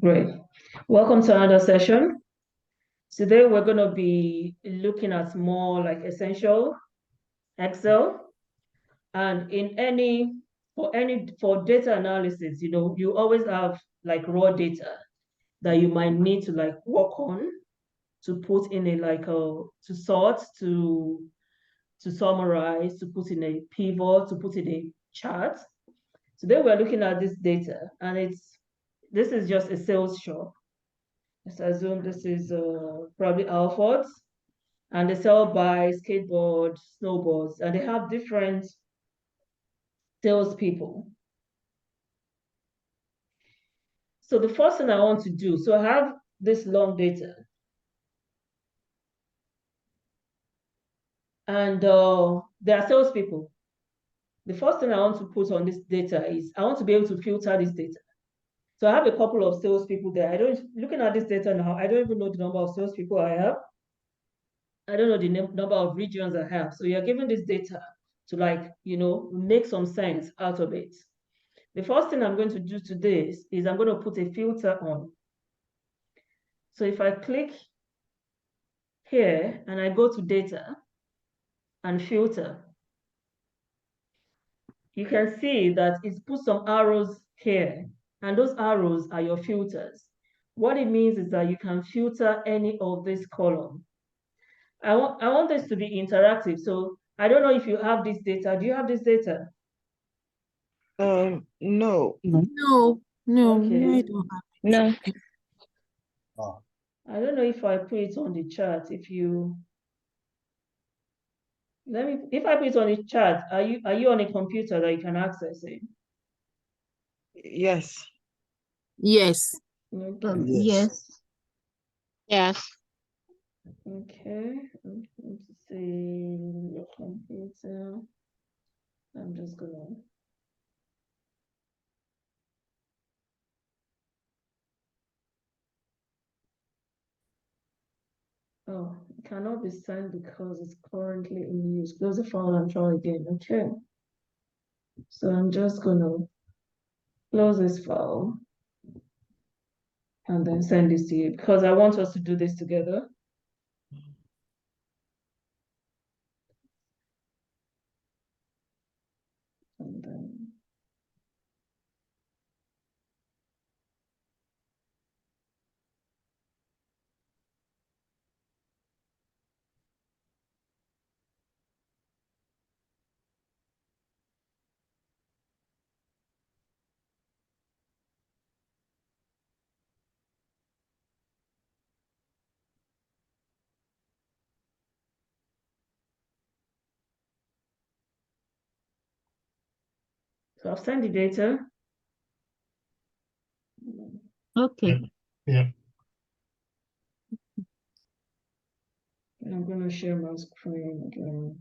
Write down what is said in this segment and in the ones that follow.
Great. Welcome to another session. Today we're going to be looking at more like essential Excel. And for data analysis, you always have like raw data that you might need to like work on to put in to sort, to summarize, to put in a pivot, to put in a chart. Today we're looking at this data, and this is just a sales shop. Let's assume this is probably Alford, and they sell bikes, skateboards, snowboards, and they have different salespeople. So the first thing I want to do, so I have this long data, and there are salespeople. The first thing I want to put on this data is I want to be able to filter this data. So I have a couple of salespeople there. Looking at this data now, I don't even know the number of salespeople I have. I don't know the number of regions I have. So you're given this data to make some sense out of it. The first thing I'm going to do today is I'm going to put a filter on. So if I click here and I go to data and filter, you can see that it's put some arrows here, and those arrows are your filters. What it means is that you can filter any of this column. I want this to be interactive. So I don't know if you have this data. Do you have this data? No. No, no, Okay. I don't have it. No. I don't know if I put it on the chart. If I put it on the chart, are you on a computer that you can access it? Yes. Yes. Okay. Yes. Yes. Okay. Let's see your computer. I'm just gonna. Oh, it cannot be signed because it's currently in use. Close the file and try again. Okay. So I'm just gonna close this file and then send this to you because I want us to do this together. And then so I've sent the data. Okay. Yeah. And I'm gonna share my screen again.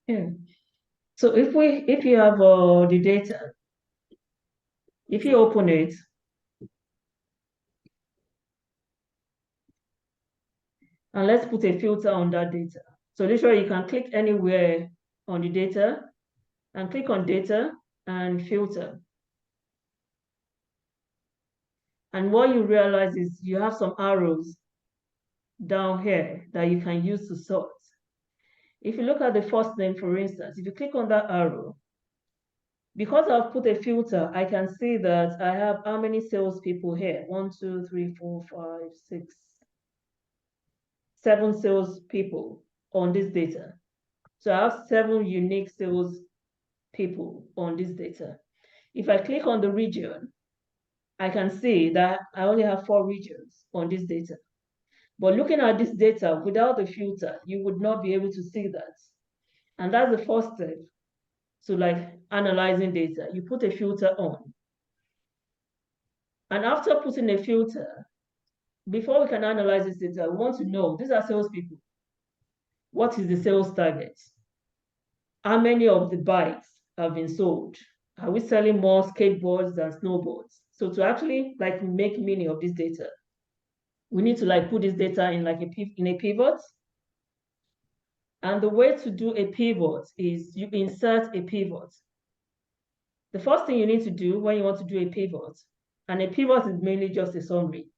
Yeah. So if you have the data, if you open it, and let's put a filter on that data. So literally you can click anywhere on the data and click on data and filter. And what you realize is you have some arrows down here that you can use to sort. If you look at the first name, for instance, if you click on that arrow, because I've put a filter, I can see that I have how many salespeople here? 1, 2, 3, 4, 5, 6, 7 salespeople on this data. So I have 7 unique salespeople on this data. If I click on the region, I can see that I only have 4 regions on this data. But looking at this data without the filter, you would not be able to see that. And that's the first step. So like analyzing data, you put a filter on. And after putting a filter, before we can analyze this data, we want to know, these are salespeople. What is the sales target? How many of the bikes have been sold? Are we selling more skateboards than snowboards? So to actually like make meaning of this data, we need to like put this data in like in a pivot. And the way to do a pivot is you insert a pivot. The first thing you need to do when you want to do a pivot, and a pivot is mainly just a summary,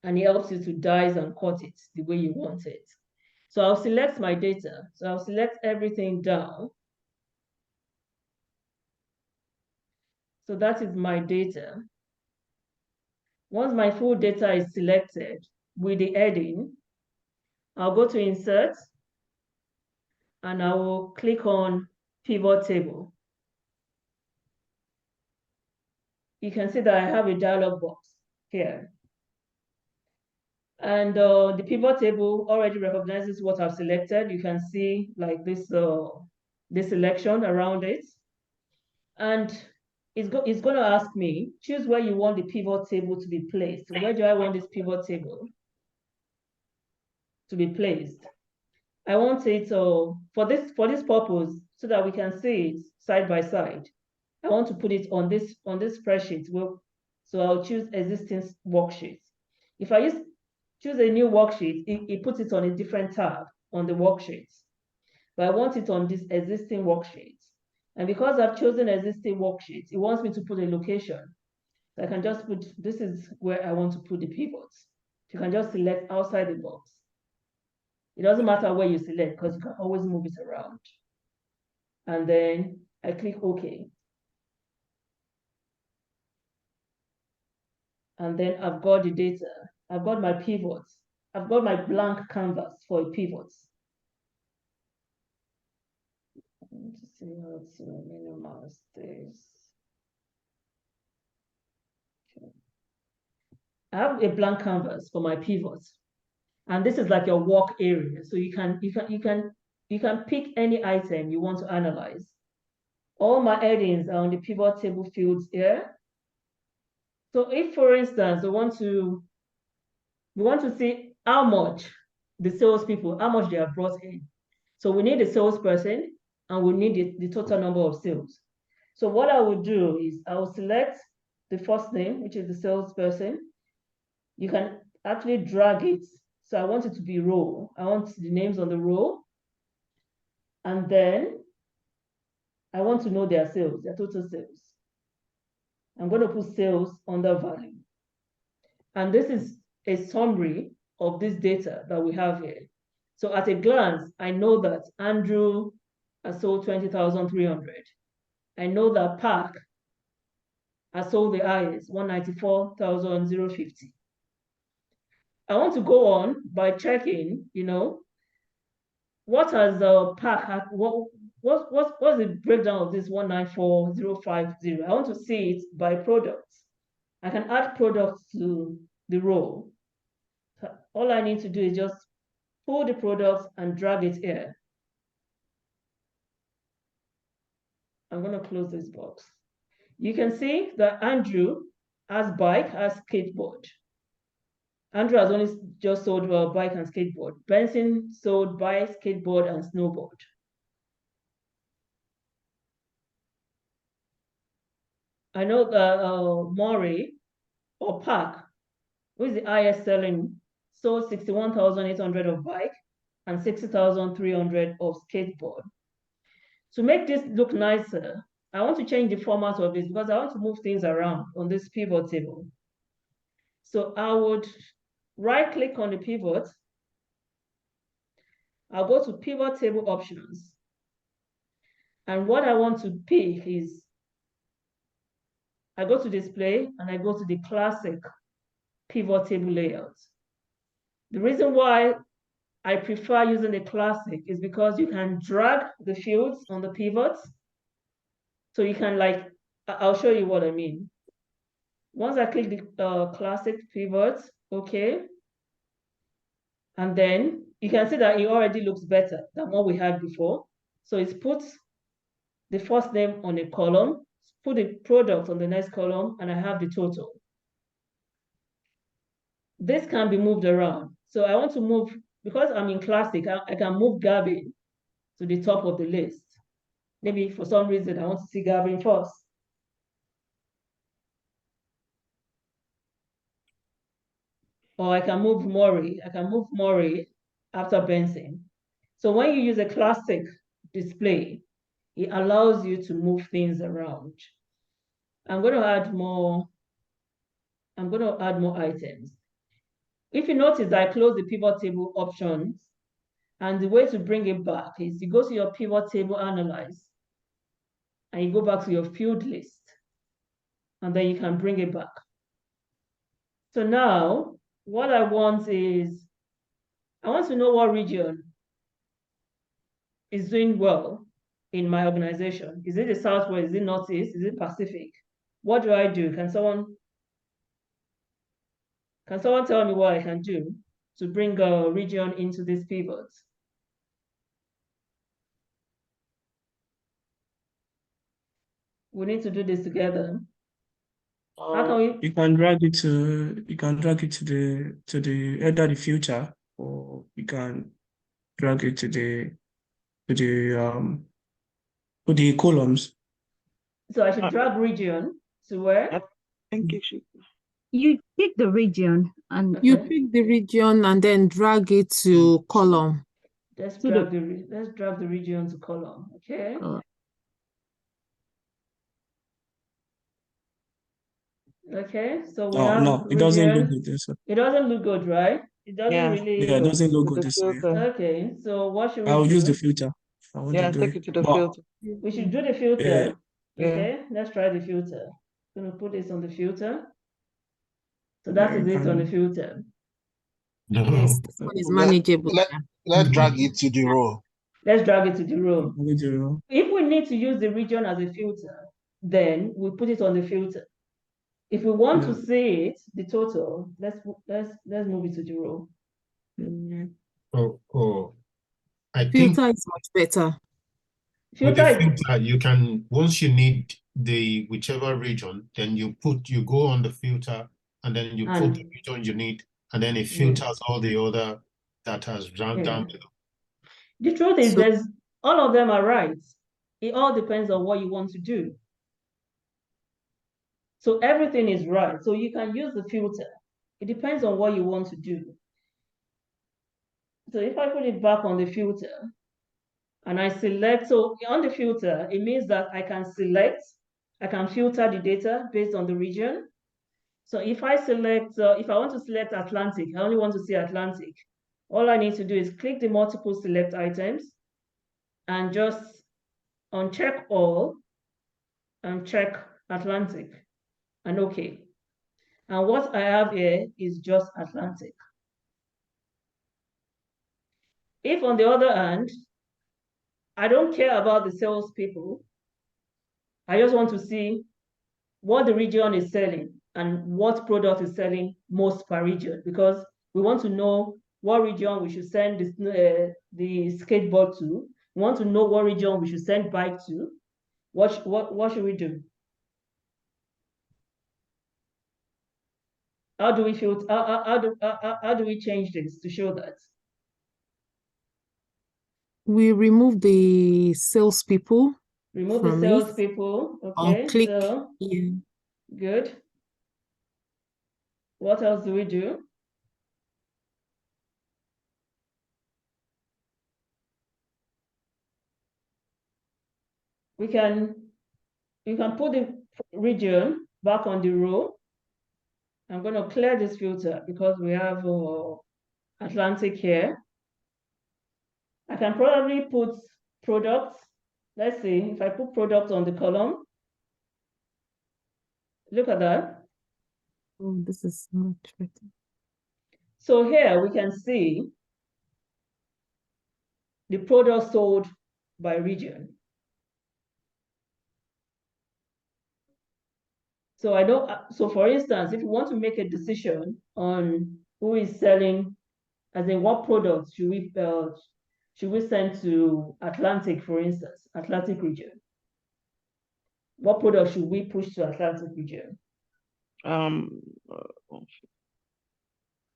and it helps you to dice and cut it the way you want it. So I'll select my data. So I'll select everything down. So that is my data. Once my full data is selected with the heading, I'll go to Insert, and I will click on Pivot Table. You can see that I have a dialog box here. And the pivot table already recognizes what I've selected. You can see like this selection around it. And it's going to ask me, choose where you want the pivot table to be placed. So where do I want this pivot table to be placed? I want it for this purpose, so that we can see it side by side. I want to put it on this spreadsheet. So I'll choose existing worksheet. If I choose a new worksheet, it puts it on a different tab on the worksheet. But I want it on this existing worksheet. And because I've chosen existing worksheet, it wants me to put a location. So I can just put, this is where I want to put the pivots. You can just select outside the box. It doesn't matter where you select, because you can always move it around. And then I click OK. And then I've got the data. I've got my pivots. I've got my blank canvas for pivots. Let me see how to minimize this. Okay. I have a blank canvas for my pivots, and this is like your work area. So you can pick any item you want to analyze. All my headings are on the pivot table fields here. So if, for instance, we want to see how much the salespeople, how much they have brought in. So we need a salesperson, and we need the total number of sales. So what I will do is I will select the first name, which is the salesperson. You can actually drag it. So I want it to be row. I want the names on the row. And then I want to know their sales, their total sales. I'm going to put sales under value. And this is a summary of this data that we have here. So at a glance, I know that Andrew has sold 20,300. I know that Park has sold the highest, 194,050. I want to go on by checking, what has Park, what's the breakdown of this 194,050? I want to see it by products. I can add products to the row. So all I need to do is just pull the products and drag it here. I'm going to close this box. You can see that Andrew has bike, has skateboard. Andrew has only just sold bike and skateboard. Benson sold bike, skateboard, and snowboard. I know that Maury or Park, who is the highest selling, sold 61,800 of bike and 60,300 of skateboard. To make this look nicer, I want to change the format of this because I want to move things around on this pivot table. So I would right-click on the pivot. I'll go to pivot table options. And what I want to pick is, I go to display and I go to the classic pivot table layout. The reason why I prefer using the classic is because you can drag the fields on the pivots. So you can I'll show you what I mean. Once I click the classic pivot, okay. And then you can see that it already looks better than what we had before. So it puts the first name on a column, put the product on the next column, and I have the total. This can be moved around. So I want to move, because I'm in classic, I can move Gavin to the top of the list. Maybe for some reason I want to see Gavin first. Or I can move Maury. I can move Maury after Benson. So when you use a classic display, It allows you to move things around. I'm going to add more items. If you notice, I close the pivot table options, and the way to bring it back is you go to your pivot table analyze, and you go back to your field list, and then you can bring it back. So now, what I want is, I want to know what region is doing well in my organization. Is it the Southwest? Is it Northeast? Is it Pacific? What do I do? Can someone tell me what I can do to bring a region into this pivot? We need to do this together. How can we? You can drag it to the either the future, or you can drag it to the columns. So I should drag region to where? I think you should. You pick the region and Okay. you pick the region and then drag it to column. Let's to drag the region to column. Okay. Okay, so we have No, it doesn't look region. good this way. It doesn't look good, right? It doesn't Yeah. really. Yeah, it doesn't look To good the this way. filter. Okay, so what should we I'll do? use the filter. I want Yeah, to do take it. it to the But filter. We should do the filter. Yeah. Yeah. Okay, let's try the filter. I'm gonna put this on the filter. So that Yeah, is you it on the can- filter. Yes, this one is manageable. Let's drag it to the row. Let's drag it to the row. Video. If we need to use the region as a filter, then we put it on the filter. If we want to Yeah. see it, the total, let's move it to the row. I think Filter is much better. with the Filter is, filter, you can, once you need the whichever region, then you go on the filter and then you put the region you need, and then it filters all the other data down below. the truth is, So- all of them are right. It all depends on what you want to do. So everything is right. So you can use the filter. It depends on what you want to do. So if I put it back on the filter and I select, so on the filter, it means that I can filter the data based on the region. So if I select, if I want to select Atlantic, I only want to see Atlantic. All I need to do is click the multiple select items and just uncheck all and check Atlantic and okay. And what I have here is just Atlantic. If on the other hand, I don't care about the salespeople, I just want to see what the region is selling and what product is selling most per region, because we want to know what region we should send the skateboard to. We want to know what region we should send bike to. What should we do? How do we filter? How do we change this to show that? We remove the salespeople. Remove the From it. salespeople. Okay, Click. so Yeah. good. What else do we do? You can put the region back on the row. I'm going to clear this filter because we have Atlantic here. I can probably put products. Let's see if I put products on the column. Look at that. Oh, this is much better. So here we can see the products sold by region. So I don't. So for instance, if you want to make a decision on who is selling, as in what products should we send to Atlantic, for instance, Atlantic region? What product should we push to Atlantic region?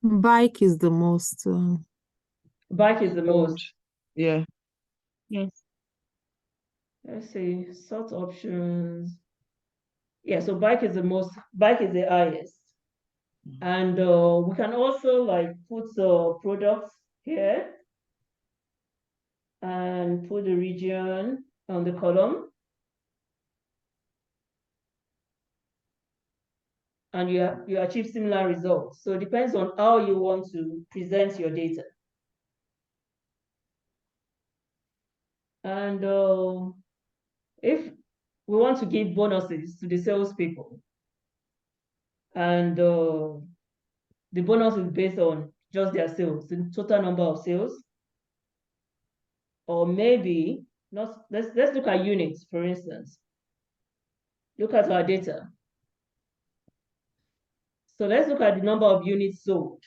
Bike is the most. Bike is the most. Yeah. Yes. Let's see, sort options. Yeah, so bike is the highest. And we can also like put products here and put the region on the column. And you achieve similar results. So it depends on how you want to present your data. And if we want to give bonuses to the salespeople, and the bonus is based on just their sales, the total number of sales, or maybe not. Let's look at units, for instance. Look at our data. So let's look at the number of units sold.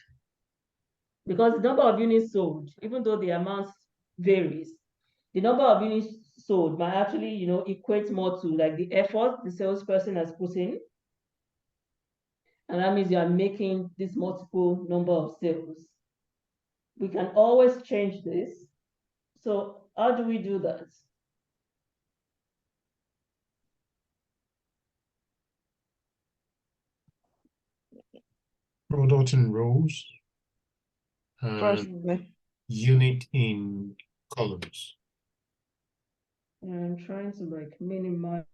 Because the number of units sold, even though the amount varies, the number of units sold might actually, equate more to like the effort the salesperson has put in. And that means you are making this multiple number of sales. We can always change this. So how do we do that? Product in rows First, and unit in columns. I'm trying to like minimize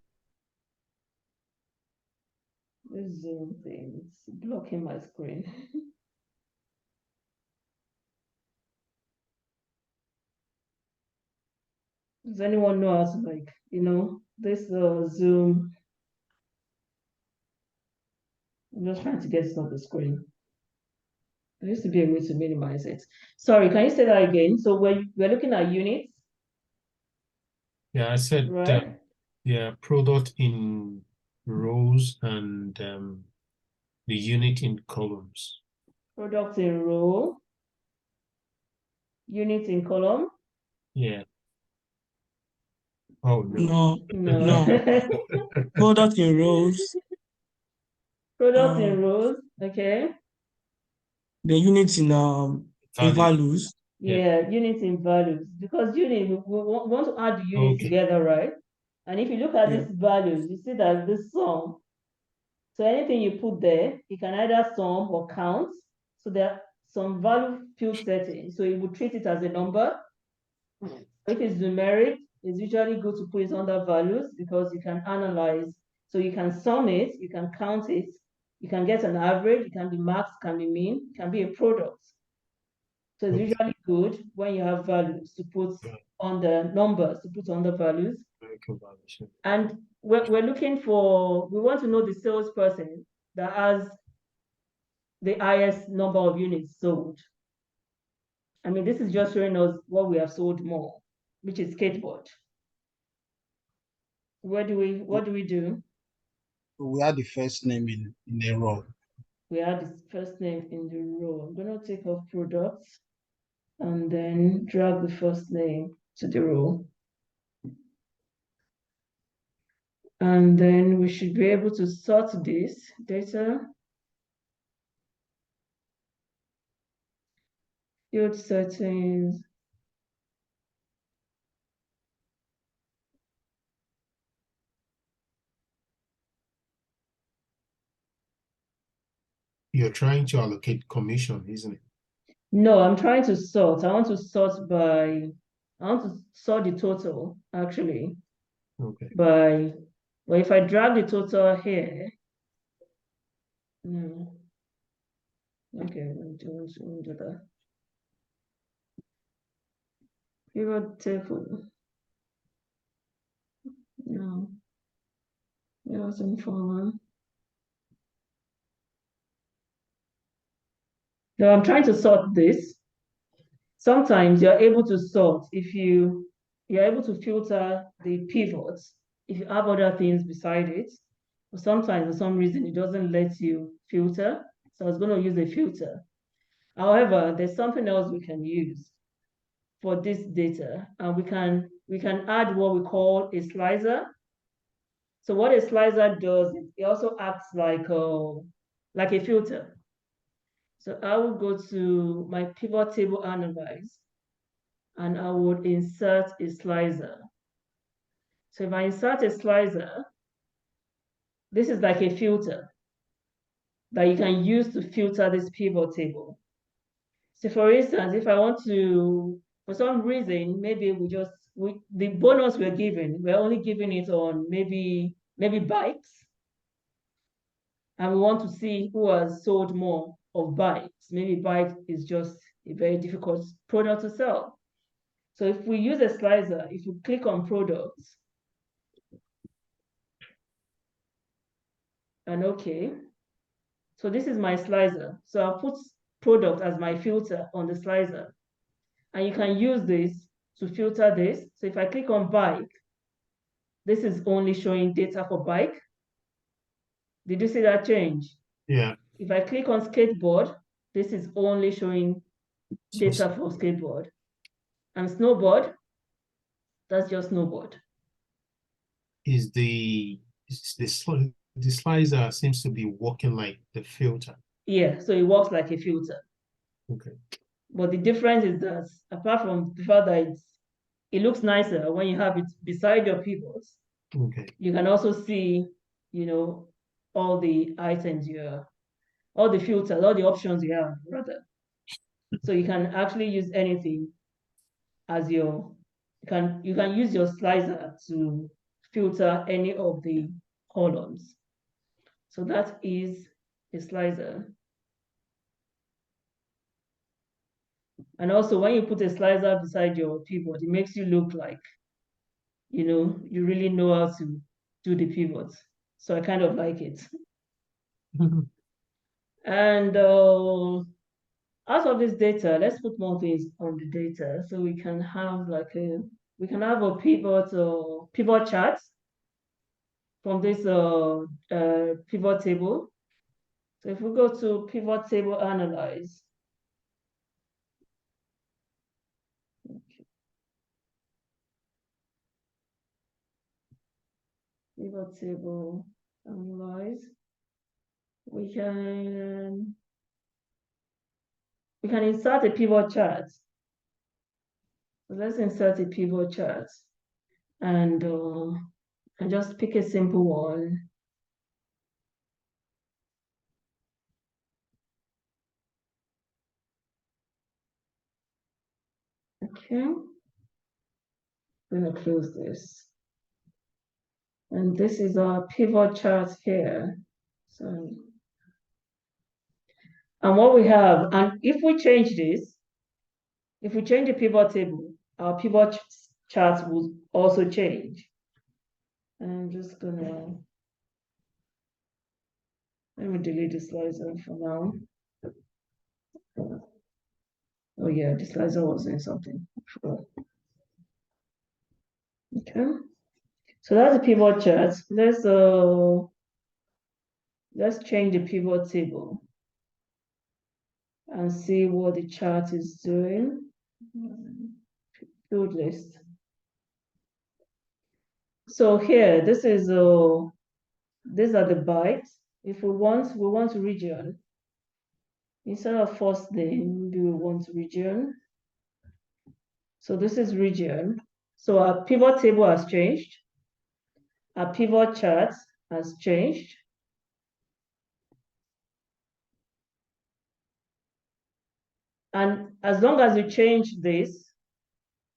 this Zoom thing. It's blocking my screen. Does anyone know how to like, this Zoom? I'm just trying to get it off the screen. There used to be a way to minimize it. Sorry, can you say that again? So we're looking at units, Yeah, I said right? yeah, product in rows and the unit in columns. Product in row, unit in column. Yeah. Oh no. No, No. product in rows, Product in rows, okay. the units in Value. values. Yeah, units in values. Because unit, we want to add the units Okay. together, right? And if you look at Yeah. these values, you see that this sum. So anything you put there, you can either sum or count. So there are some value field settings. So you would treat it as a number. If it's numeric, it's usually good to put it under values because you can analyze. So you can sum it, you can count it, you can get an average, it can be max, can be mean, it can be a product. So it's Okay. usually good when you have values to put on the numbers, to put on the values. And we're looking for, we want to know the salesperson that has the highest number of units sold. I mean, this is just showing us what we have sold more, which is skateboard. What do we do? We add the first name in a row. We add the first name in the row. I'm gonna take off products and then drag the first name to the row. And then we should be able to sort this data. Field settings. You're trying to allocate commission, isn't it? No, I'm trying to sort. I want to sort the total actually Okay. well, if I drag the total here, no. Okay, we'll do that. Pivot table. No. It wasn't formal. No, I'm trying to sort this. Sometimes you're able to sort if you're able to filter the pivots if you have other things beside it. But sometimes for some reason it doesn't let you filter. So I was going to use a filter. However, there's something else we can use for this data, and we can add what we call a slicer. So what a slicer does is it also acts like a filter. So I will go to my pivot table analyze, and I would insert a slicer. So if I insert a slicer, this is like a filter that you can use to filter this pivot table. So for instance, if I want to, for some reason, maybe we the bonus we're only giving it on maybe bikes. And we want to see who has sold more of bikes. Maybe bike is just a very difficult product to sell. So if we use a slicer, if you click on products, and okay, so this is my slicer. So I'll put product as my filter on the slicer. And you can use this to filter this. So if I click on bike, this is only showing data for bike. Did you see that change? Yeah. If I click on skateboard, this is only showing data for skateboard. And snowboard, that's just snowboard. Is the slicer seems to be working like the filter. Yeah, so it works like a filter. Okay. But the difference is that apart from the fact that it looks nicer when you have it beside your pivots, Okay. you can also see, all the items all the filters, all the options you have, rather. So you can actually use anything as you can use your slicer to filter any of the columns. So that is a slicer. And also when you put a slicer beside your pivot, it makes you look like, you really know how to do the pivots. So I kind of like it. And out of this data, let's put more things on the data so we can have a pivot or pivot chart from this pivot table. So if we go to pivot table analyze, pivot table analyze, we can insert a pivot chart. So let's insert a pivot chart, and just pick a simple one. Okay, I'm gonna close this. And this is our pivot chart here. So, and what we have, and if we change this, if we change the pivot table, our pivot chart will also change. And I'm just gonna, let me delete the slicer for now. Oh yeah, the slicer was saying something. Okay, so that's the pivot chart. Let's change the pivot table and see what the chart is doing. Field list. So here, these are the bytes. If we want region, instead of first name, we want region. So this is region. So our pivot table has changed. Our pivot chart has changed. And as long as you change this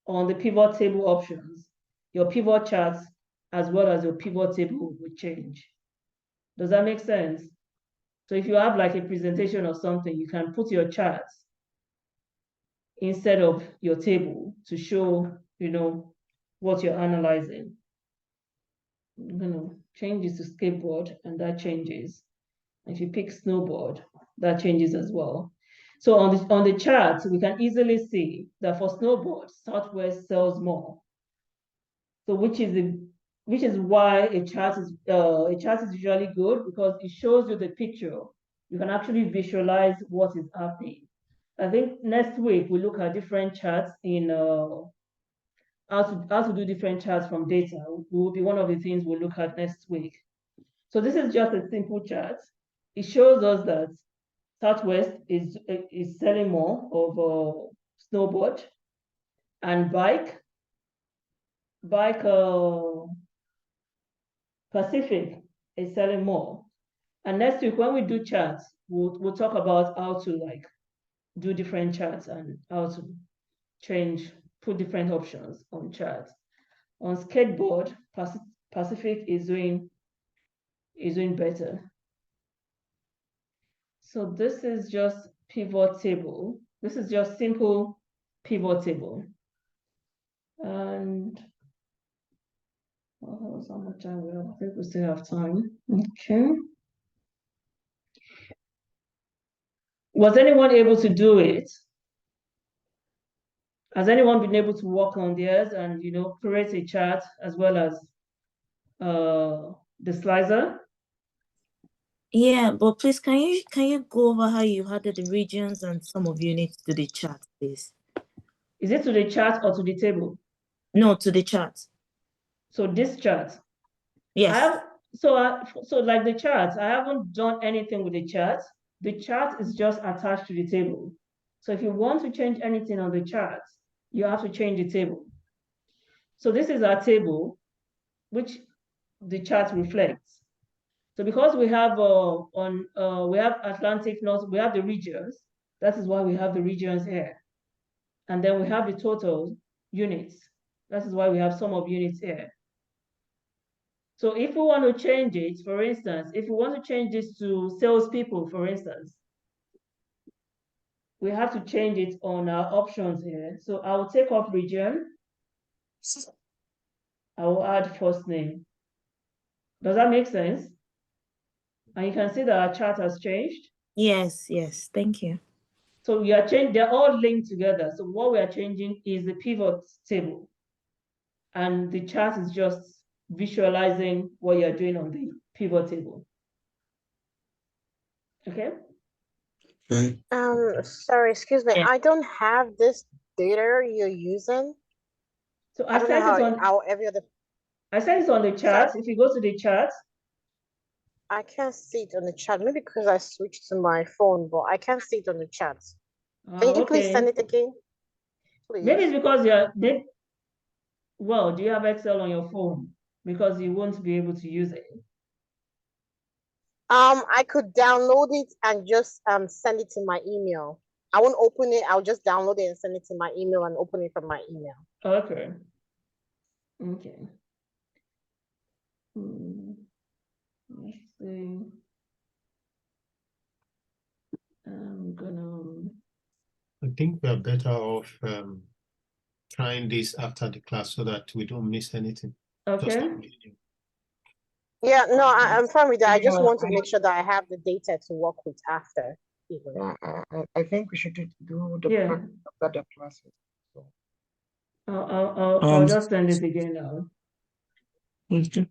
on the pivot table options, your pivot chart as well as your pivot table will change. Does that make sense? So if you have like a presentation or something, you can put your charts instead of your table to show, what you're analyzing. I'm gonna change this to skateboard, and that changes. If you pick snowboard, that changes as well. So on the chart, we can easily see that for snowboard, Southwest sells more. So which is why a chart is usually good, because it shows you the picture. You can actually visualize what is happening. I think next week we look at different charts in how to do different charts from data. Will be one of the things we'll look at next week. So this is just a simple chart. It shows us that Southwest is selling more of snowboard and bike. Pacific is selling more. And next week when we do charts, we'll talk about how to do different charts and how to change put different options on chart. On skateboard, Pacific is doing better. So this is just pivot table. This is just simple pivot table. And how much time we have? I think we still have time. Okay. Was anyone able to do it? Has anyone been able to work on theirs and create a chart as well as the slicer? Yeah, but please can you go over how you added the regions and some of units to the chart, please? Is it to the chart or to the table? No, to the chart. So this chart. Yes. So like the chart, I haven't done anything with the chart. The chart is just attached to the table. So if you want to change anything on the chart, you have to change the table. So this is our table, which the chart reflects. So because we have we have Atlantic North, we have the regions. That is why we have the regions here. And then we have the total units. That is why we have sum of units here. So if we want to change it, for instance, if we want to change this to salespeople, for instance, we have to change it on our options here. So I will take off region. I will add first name. Does that make sense? And you can see that our chart has changed. Yes, thank you. So we are changing, they're all linked together. So what we are changing is the pivot table. And the chart is just visualizing what you're doing on the pivot table. Okay? Okay. Sorry, excuse me. I don't have this data you're using. So I sent it on how every other. I sent it on the chart. If you go to the chart. I can't see it on the chat. Maybe because I switched to my phone, but I can't see it on the chat. Can you please send it again? Please. Maybe it's because well, do you have Excel on your phone? Because you won't be able to use it. I could download it and just send it to my email. I won't open it. I'll just download it and send it to my email and open it from my email. Okay. Okay. Let's see. I think we are better off trying this after the class so that we don't miss anything. Okay. Yeah, no, I'm fine with that. I just want to make sure that I have the data to work with after. I think we should do the practice after the classes. So. I'll just send it again now. Okay.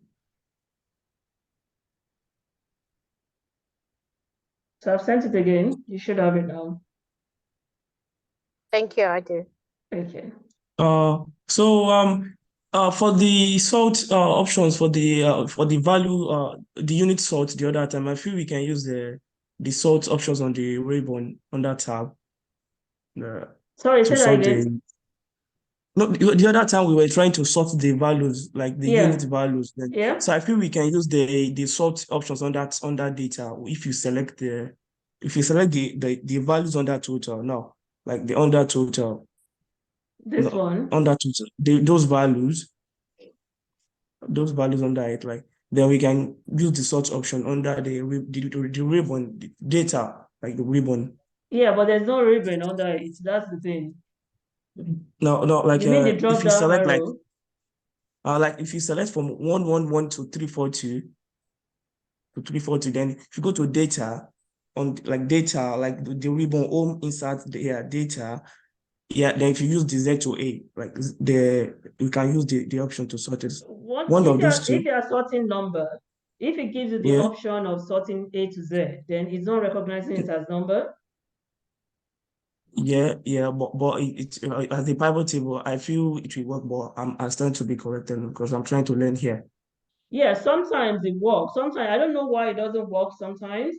So I've sent it again. You should have it now. Thank you, I do. Okay. For the sort options for the value the unit sort the other time, I feel we can use the sort options on the ribbon on that tab. Sorry, say that again. No, the other time we were trying to sort the values, like the unit values. Then. Yeah. So I feel we can use the sort options on that data if you select the values on that total now, like the under total. This one. Under total, those values under it, like then we can use the sort option under the ribbon the data, like the ribbon. Yeah, but there's no ribbon under it. That's the thing. No, like you mean the drop if you down select arrow? like if you select from 111 to 342 then if you go to data on like data, like the ribbon home insert the data, then if you use the Z to A, like you can use the option to sort it. One of those two. If you are sorting number, if it gives you the option of sorting A to Z, then it's not recognizing it as number. Yeah, but it's as a pivot table, I feel it will work, but I stand to be corrected because I'm trying to learn here. Yeah, sometimes it works. Sometimes I don't know why it doesn't work sometimes,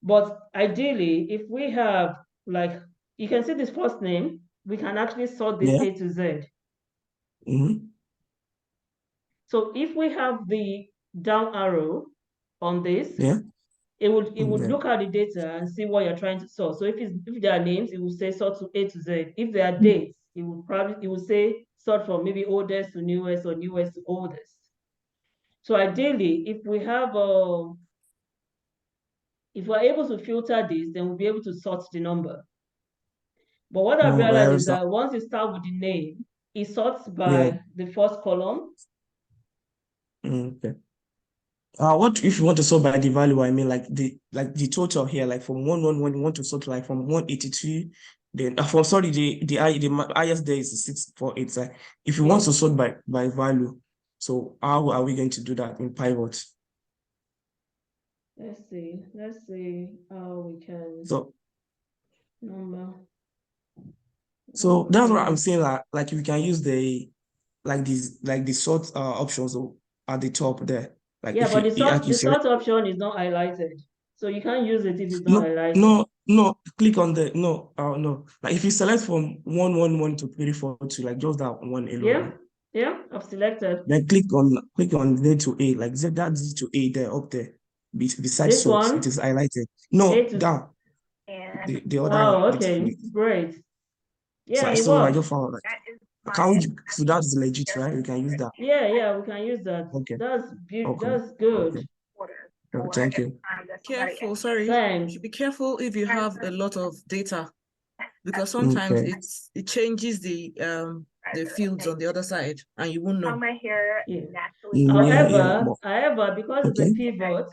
but ideally, if we have like you can see this first name, we can actually sort this A to Z. So if we have the down arrow on this, it would look at the data and see what you're trying to sort. So if there are names, it will say sort to A to Z. If there are dates, it would say sort from maybe oldest to newest or newest to oldest. So ideally, if we're able to filter this, then we'll be able to sort the number. But what I realized is that once you start with the name, it sorts by the first column. Okay. What if you want to sort by the value? I mean, like the total here, like from 111, you want to sort like from 182. Then the highest there is 648. Like if you want to sort by value, so how are we going to do that in pivot? Let's see how we can number. So that's what I'm saying. Like we can use the sort options at the top there. Like yeah, but the sort option is not highlighted, so you can't use it if it's not highlighted. No. Click on the no. Like if you select from 111 to 342, like just that one alone. Yeah, I've selected. Then click on Z to A, like that Z to A there up there. Beside this source, one? it is highlighted. No, down. The other wow, one. okay, great. Yeah, so I works. just found so that's legit, right? We can use that. Yeah, we can use that. Okay. That's Okay. good. Okay. Thank you. Careful, sorry. Thanks. You should be careful if you have a lot of data, because sometimes it changes the fields on the other side and you won't know. However, because it's a pivot,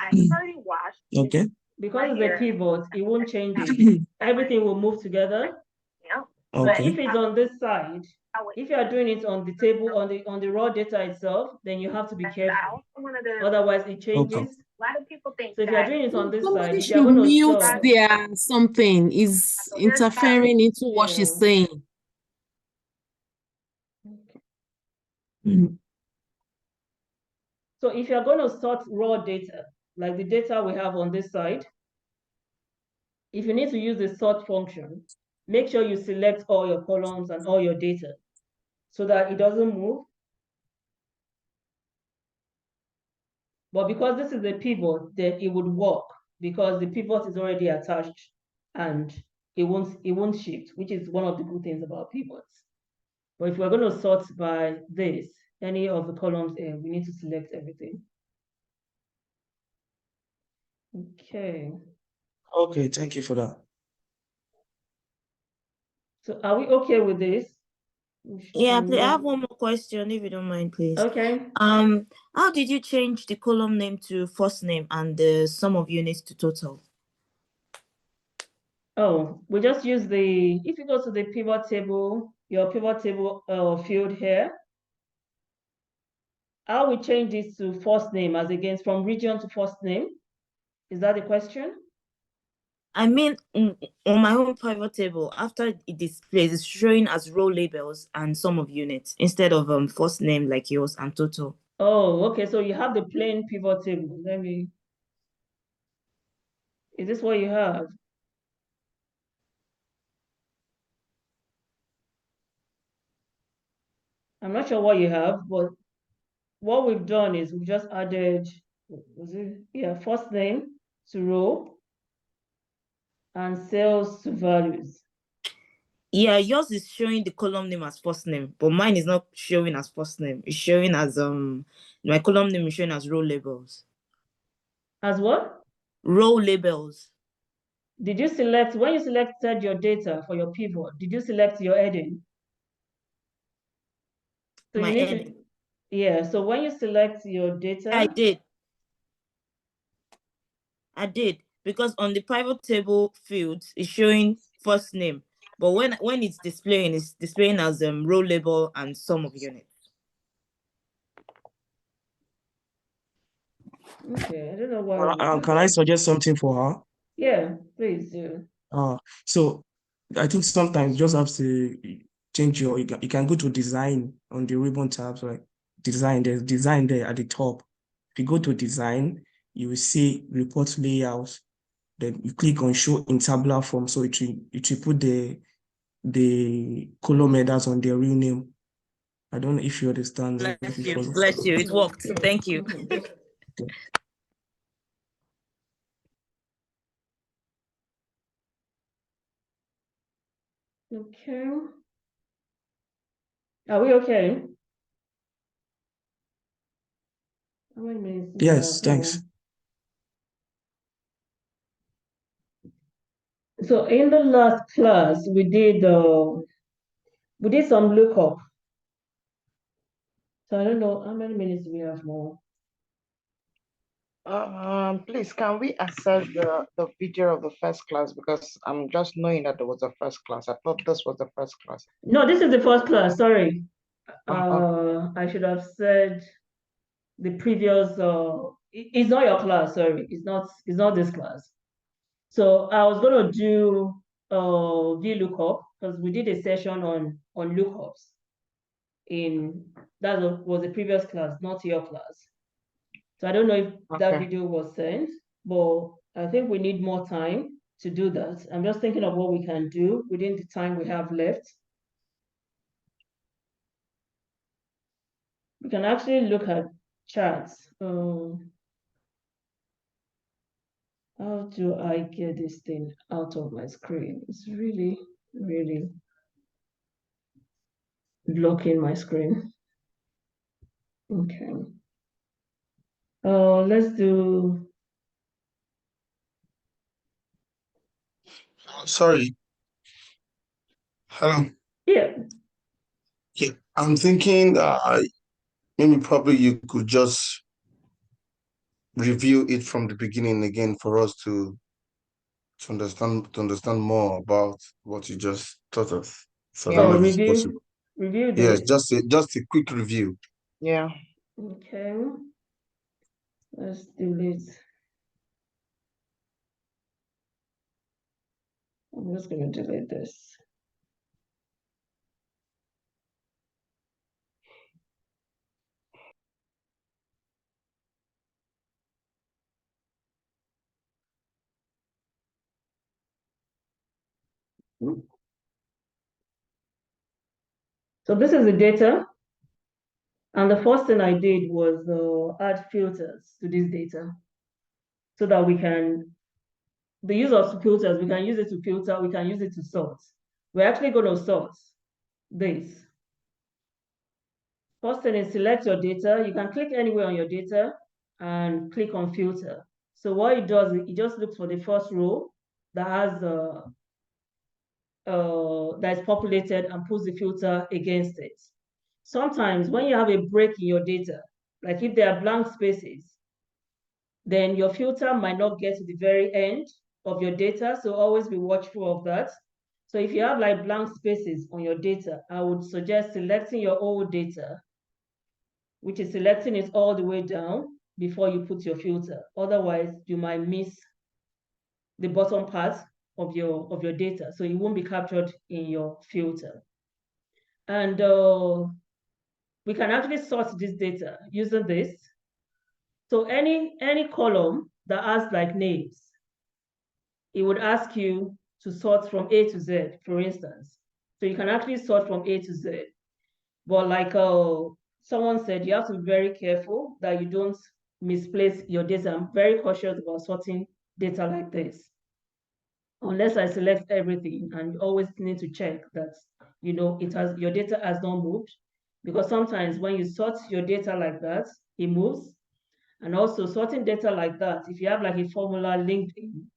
Okay. because it's a pivot, it won't change it. Everything will move together. But if it's on this side, if you are doing it on the table, on the raw data itself, then you have to be careful. Otherwise, it changes. So if you are doing it on this Somebody side, if you're should going to mute store, their something is interfering into what she's saying. so if you're going to sort raw data, like the data we have on this side, if you need to use the sort function, make sure you select all your columns and all your data so that it doesn't move. But because this is a pivot, then it would work because the pivot is already attached and it won't shift, which is one of the good things about pivots. But if we're going to sort by this, any of the columns here, we need to select everything. Okay. Okay, thank you for that. So are we okay with this? Yeah, I have one more question, if you don't mind, please. Okay. How did you change the column name to first name and the sum of units to total? Oh, we just use if you go to the pivot table, your pivot table field here, how we change this to first name as against from region to first name? Is that the question? I mean, on my own pivot table, after it displays, it's showing as row labels and sum of units instead of first name like yours and total. Oh, okay. So you have the plain pivot table. Is this what you have? I'm not sure what you have, but what we've done is we've just added, first name to row and cells to values. Yeah, yours is showing the column name as first name, but mine is not showing as first name. It's showing as my column name is showing as row labels. As what? Row labels. Did you select, when you selected your data for your pivot, did you select your heading? So my you need heading. so when you select your data. I did, because on the pivot table field, it's showing first name. But when it's displaying as row label and sum of units. Okay, I don't know why. Can I suggest something for her? Yeah, please do. So I think sometimes you just have to change you can go to design on the ribbon tabs, like design. There's design there at the top. If you go to design, you will see report layouts. Then you click on show in tabular form, so it will put the column headers on their real name. I don't know if you understand. Bless you. It worked. Thank you. Okay. Are we okay? How many minutes? do we Yes, have? thanks. So in the last class, we did some lookup. So I don't know how many minutes do we have more. Please, can we access the video of the first class, because I'm just knowing that there was a first class. I thought this was the first class. No, this is the first class. Sorry. Okay. I should have said the previous. It's not your class. Sorry, it's not this class. So I was gonna do VLOOKUP because we did a session on lookups that was the previous class, not your class. So I don't know if that Okay. video was sent, but I think we need more time to do that. I'm just thinking of what we can do within the time we have left. We can actually look at charts. How do I get this thing out of my screen? It's really, really blocking my screen. Okay. Let's do. Sorry. Hello. Yeah. Yeah, I'm thinking maybe probably you could just review it from the beginning again for us to understand more about what you just taught us. So I don't know if it's possible. Review Yes, this. just a quick review. Yeah. Okay. Let's delete. I'm just going to delete this. So this is the data. And the first thing I did was add filters to this data so that we can, the use of filters, we can use it to filter, we can use it to sort. We're actually going to sort this. First thing is select your data. You can click anywhere on your data and click on filter. So what it does, it just looks for the first row that has that is populated and puts the filter against it. Sometimes when you have a break in your data, like if there are blank spaces, then your filter might not get to the very end of your data. So always be watchful of that. So if you have like blank spaces on your data, I would suggest selecting your old data, which is selecting it all the way down before you put your filter. Otherwise, you might miss the bottom part of your data. So it won't be captured in your filter. And we can actually sort this data using this. So any column that has like names, it would ask you to sort from A to Z, for instance. So you can actually sort from A to Z. But like someone said, you have to be very careful that you don't misplace your data. I'm very cautious about sorting data like this. Unless I select everything, and you always need to check that your data has not moved, because sometimes when you sort your data like that, it moves. And also sorting data like that, if you have like a formula linked in,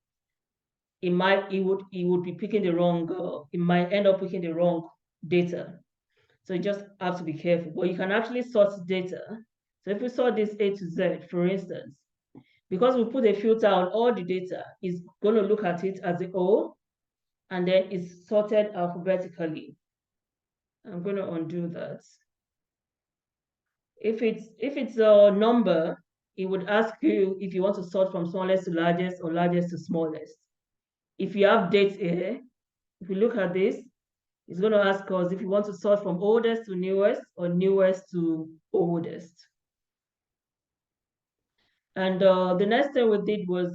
it would be picking the wrong, it might end up picking the wrong data. So you just have to be careful. But you can actually sort data. So if we sort this A to Z, for instance, because we put a filter on all the data, it's going to look at it as a whole, and then it's sorted alphabetically. I'm going to undo that. If it's a number, it would ask you if you want to sort from smallest to largest or largest to smallest. If you have dates here, if you look at this, it's going to ask us if you want to sort from oldest to newest or newest to oldest. And the next thing we did was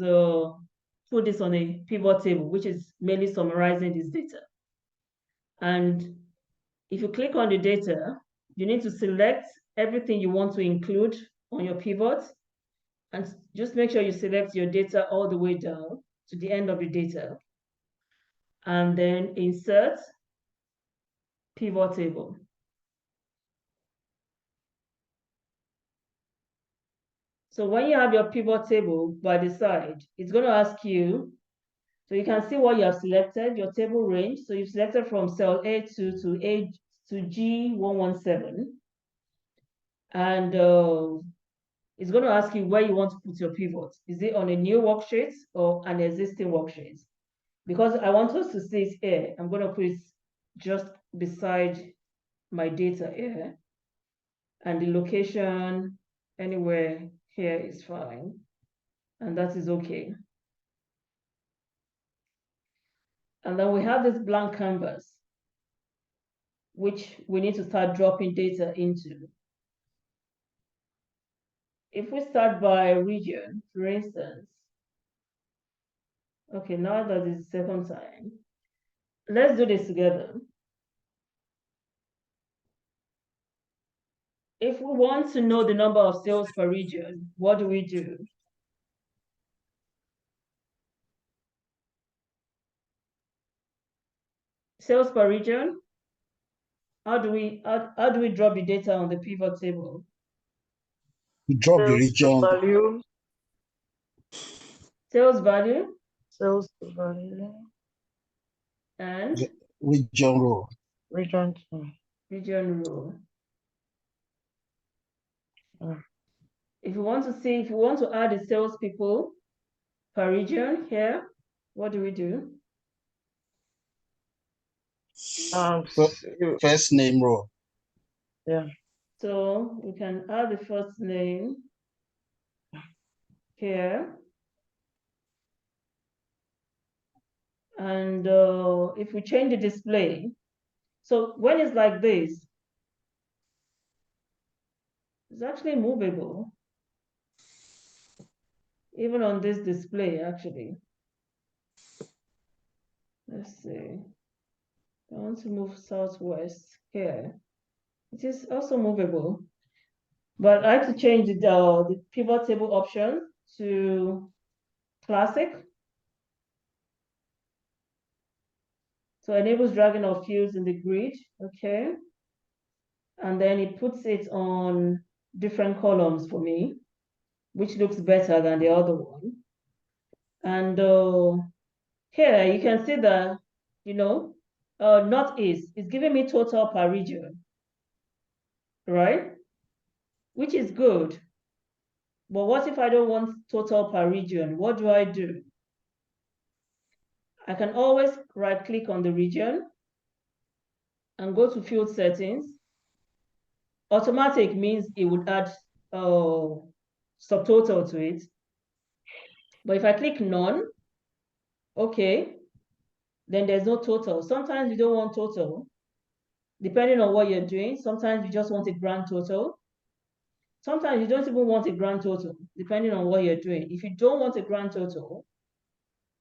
put this on a pivot table, which is mainly summarizing this data. And if you click on the data, you need to select everything you want to include on your pivot, and just make sure you select your data all the way down to the end of the data. And then insert pivot table. So when you have your pivot table by the side, it's going to ask you, so you can see what you have selected, your table range. So you've selected from cell A2 to G117. And it's going to ask you where you want to put your pivot. Is it on a new worksheet or an existing worksheet? Because I want us to see it here, I'm going to put it just beside my data here. And the location anywhere here is fine. And that is okay. And then we have this blank canvas, which we need to start dropping data into. If we start by region, for instance, okay, now that is the second time. Let's do this together. If we want to know the number of sales per region, what do we do? Sales per region? How do we drop the data on the pivot table? We drop the region. Value. Sales value? Sales value. And? Region row. Region. Region row. If you want to add the salespeople per region here, what do we do? First name row. Yeah. So we can add the first name here. And if we change the display, so when it's like this, it's actually movable. Even on this display, actually. Let's see. I want to move southwest here. It is also movable. But I have to change the pivot table option to classic. So enables dragging of fields in the grid, okay. And then it puts it on different columns for me, which looks better than the other one. And here you can see that, Northeast is giving me total per region, right? Which is good. But what if I don't want total per region? What do? I can always right-click on the region and go to field settings. Automatic means it would add subtotal to it. But if I click none, okay, then there's no total. Sometimes you don't want total, depending on what you're doing. Sometimes you just want a grand total. Sometimes you don't even want a grand total, depending on what you're doing. If you don't want a grand total,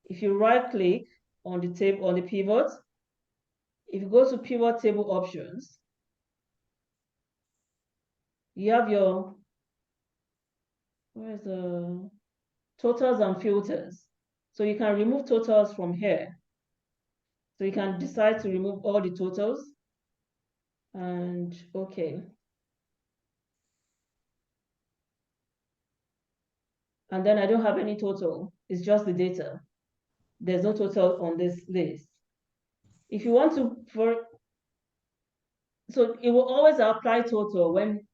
if you right-click on the table, on the pivot, if you go to pivot table options, you have your, where's the totals and filters. So you can remove totals from here. So you can decide to remove all the totals. And okay. And then I don't have any total. It's just the data. There's no total on this list. If you want to, so it will always apply total when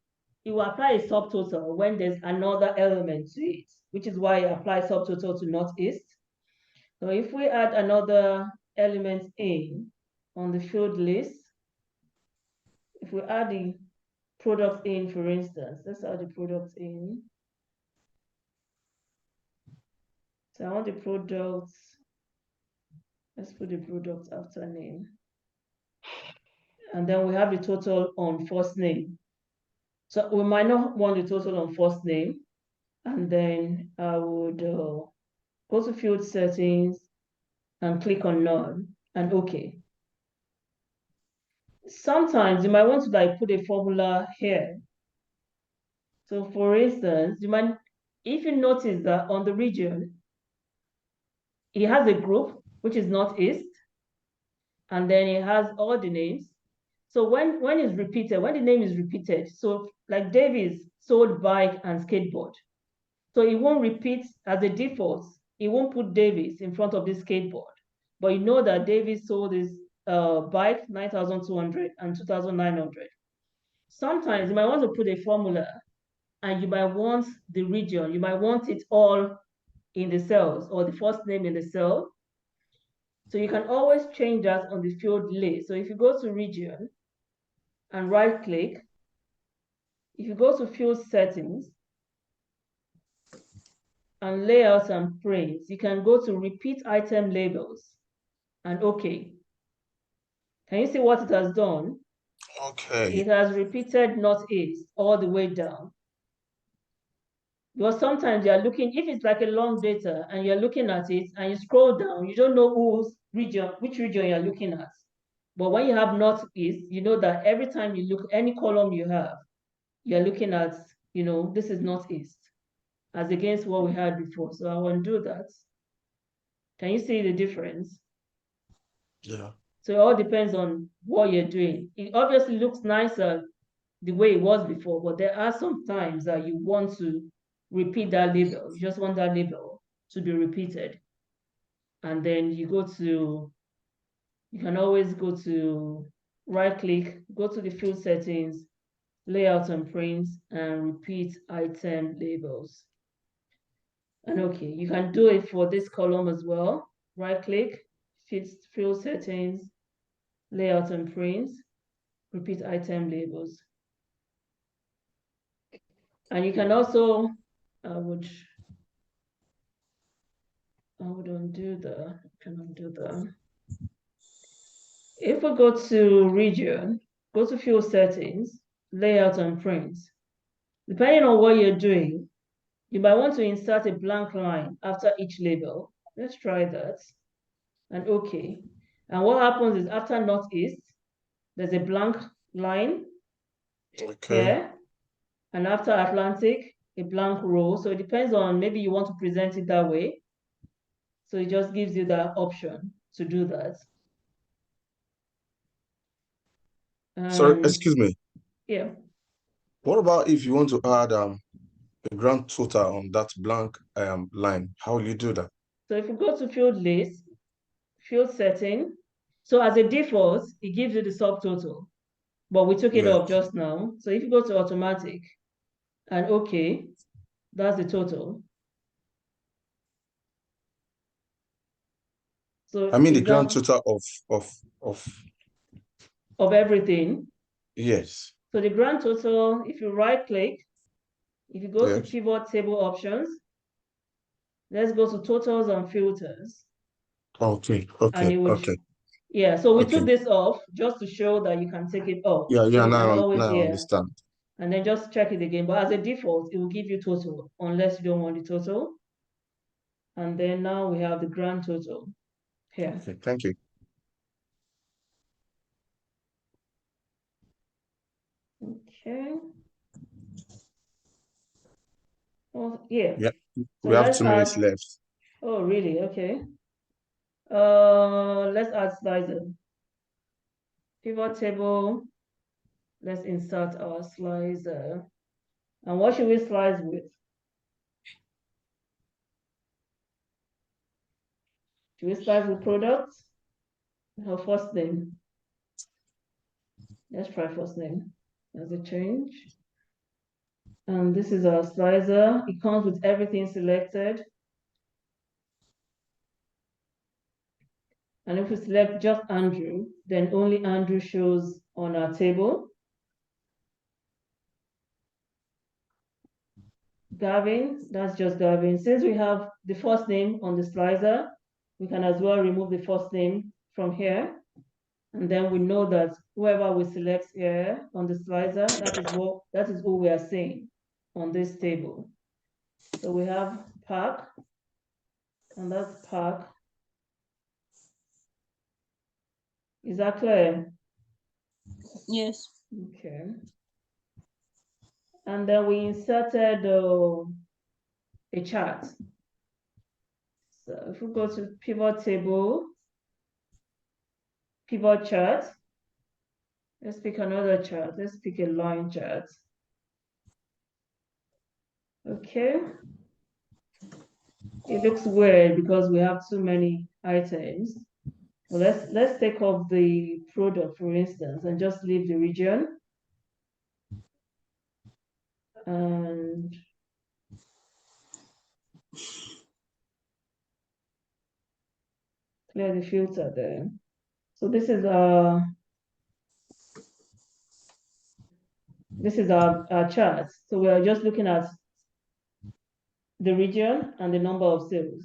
it will apply a subtotal when there's another element to it, which is why I apply subtotal to Northeast. So if we add another element in on the field list, if we add the product in, for instance, let's add the product in. So I want the products. Let's put the product after name. And then we have the total on first name. So we might not want the total on first name. And then I would go to field settings and click on none and okay. Sometimes you might want to put a formula here. So for instance, if you notice that on the region, it has a group, which is Northeast, and then it has all the names. So when it's repeated, when the name is repeated, so like Davis sold bike and skateboard. So it won't repeat as a default. It won't put Davis in front of this skateboard. But you know that Davis sold his bike 9,200 and 2,900. Sometimes you might want to put a formula and you might want the region, you might want it all in the cells or the first name in the cell. So you can always change that on the field list. So if you go to region and right click, if you go to field settings and layouts and frames, you can go to repeat item labels and OK. Can you see what it has done? Okay. It has repeated Northeast all the way down. Because sometimes you're looking, if it's like a long data and you're looking at it and you scroll down, you don't know which region you're looking at. But when you have Northeast, you know that every time you look, any column you have, you're looking at, this is Northeast as against what we had before. So I want to do that. Can you see the difference? Yeah. So it all depends on what you're doing. It obviously looks nicer the way it was before, but there are some times that you want to repeat that label. You just want that label to be repeated. And then you can always go to right click, go to the field settings, layout and prints, and repeat item labels. And okay, you can do it for this column as well. Right click, field settings, layout and prints, repeat item labels. And you can also, I would undo the, if we go to region, go to field settings, layout and prints. Depending on what you're doing, you might want to insert a blank line after each label. Let's try that. And okay. And what happens is after Northeast, there's a blank line here. And after Atlantic, a blank row. So it depends on, maybe you want to present it that way. So it just gives you that option to do that. Sorry, excuse me. Yeah. What about if you want to add a grand total on that blank line? How will you do that? So if you go to field list, field setting, so as a default, it gives you the subtotal, but we took it off just now. So if you go to automatic and okay, that's the total. So I mean the grand total of everything. Yes. So the grand total, if you right click, if you go to pivot table options, let's go to totals and filters. Okay. Yeah, so we took this off just to show that you can take it off. Yeah, so now I understand. And then just check it again. But as a default, it will give you total unless you don't want the total. And then now we have the grand total here. Okay, thank you. Okay. Oh, yeah. Yeah, so we have 2 minutes left. Oh, really? Okay. Let's add slicer. Pivot table. Let's insert our slicer. And what should we slice with? Should we slice with product? Her first name. Let's try first name as a change. And this is our slicer. It comes with everything selected. And if we select just Andrew, then only Andrew shows on our table. Gavin, that's just Gavin. Since we have the first name on the slicer, we can as well remove the first name from here. And then we know that whoever we select here on the slicer, that is who we are seeing on this table. So we have Park, and that's Park. Is that clear? Yes. Okay. And then we inserted a chart. So if we go to pivot table, pivot chart, let's pick another chart. Let's pick a line chart. Okay. It looks weird because we have too many items. Well, let's take off the product, for instance, and just leave the region. And clear the filter there. So this is our chart. So we are just looking at the region and the number of sales.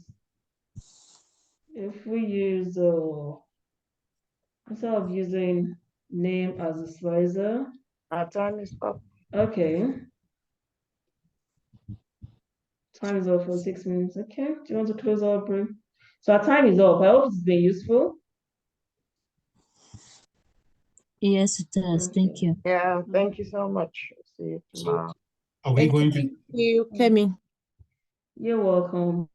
If we use instead of using name as a slicer. Our time is up. Okay. Time is up for 6 minutes. Okay. Do you want to close our break? So our time is up. I hope it's been useful. Yes, it does. Thank you. Yeah, thank you so much. See you tomorrow. Are we going to? Thank you, Kemi. You're welcome.